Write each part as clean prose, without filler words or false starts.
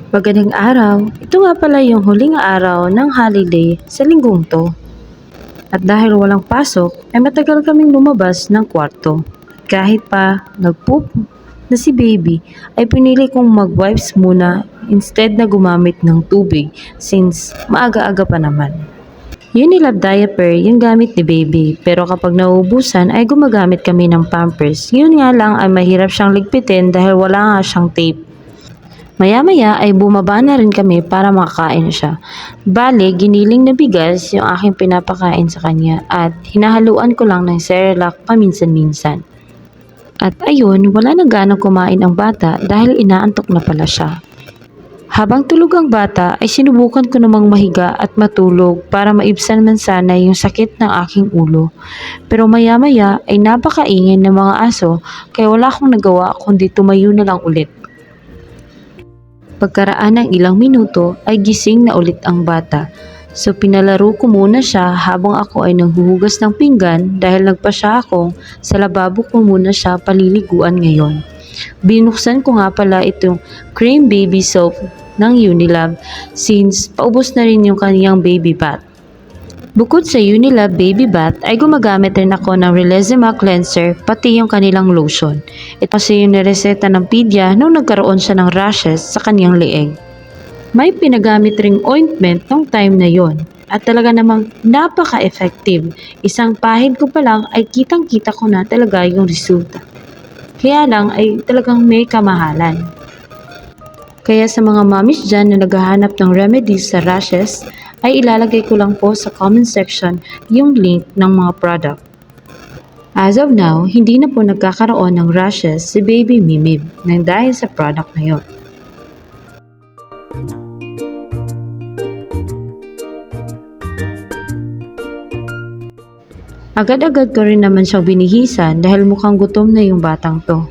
Magandang araw. Ito nga pala yung huling araw ng holiday sa linggong to. At dahil walang pasok, ay matagal kaming lumabas ng kwarto. At kahit pa nagpoop na si baby, ay pinili kong mag-wipes muna instead na gumamit ng tubig since maaga-aga pa naman. Unilab diaper yung gamit ni baby, pero kapag nauubusan ay gumagamit kami ng Pampers. Yun nga lang ay mahirap siyang ligpitin dahil wala nga siyang tape. Maya-maya ay bumaba na rin kami para makakain siya. Bale, giniling na bigas yung aking pinapakain sa kanya at hinahaluan ko lang ng Cerelac paminsan-minsan. At ayun, wala na ganang kumain ang bata dahil inaantok na pala siya. Habang tulog ang bata ay sinubukan ko namang mahiga at matulog para maibsan man sana yung sakit ng aking ulo. Pero maya-maya ay napakaingin ng mga aso kaya wala akong nagawa kundi tumayo na lang ulit. Pagkaraan ng ilang minuto ay gising na ulit ang bata. So pinalaro ko muna siya habang ako ay naghuhugas ng pinggan dahil nagpasya akong sa lababo ko muna siya paliliguan ngayon. Binuksan ko nga pala itong cream baby soap ng Unilab since paubos na rin yung kaniyang baby bath. Bukod sa Unilab Baby Bath ay gumagamit rin ako ng Relezima Cleanser pati yung kanilang lotion. Ito kasi yung nireseta ng Pedia nung nagkaroon siya ng rashes sa kaniyang leeg. May pinagamit ring ointment nung time na yon at talaga namang napaka-effective. Isang pahid ko pa lang ay kitang-kita ko na talaga yung resulta. Kaya lang ay talagang may kamahalan. Kaya sa mga mommies dyan na naghahanap ng remedies sa rashes, ay ilalagay ko lang po sa comment section yung link ng mga product. As of now, hindi na po nagkakaroon ng rashes si baby Mimib nang dahil sa product na yon. Agad-agad ko rin naman siyang binihisan dahil mukhang gutom na yung batang to.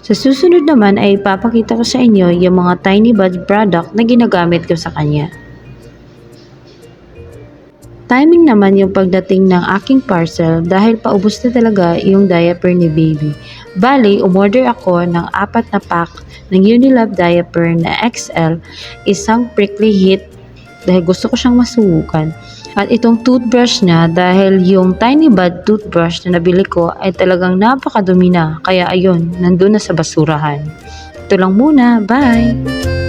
Sa susunod naman ay ipapakita ko sa inyo yung mga Tiny Buds product na ginagamit ko sa kanya. Timing naman yung pagdating ng aking parcel dahil paubos na talaga yung diaper ni baby. Bali, umorder ako ng 4 na pack ng Unilab diaper na XL, isang prickly heat dahil gusto ko siyang masubukan. At itong toothbrush na dahil yung Tiny Bud toothbrush na nabili ko ay talagang napakadumi na. Kaya ayun, nandun na sa basurahan. Ito lang muna. Bye!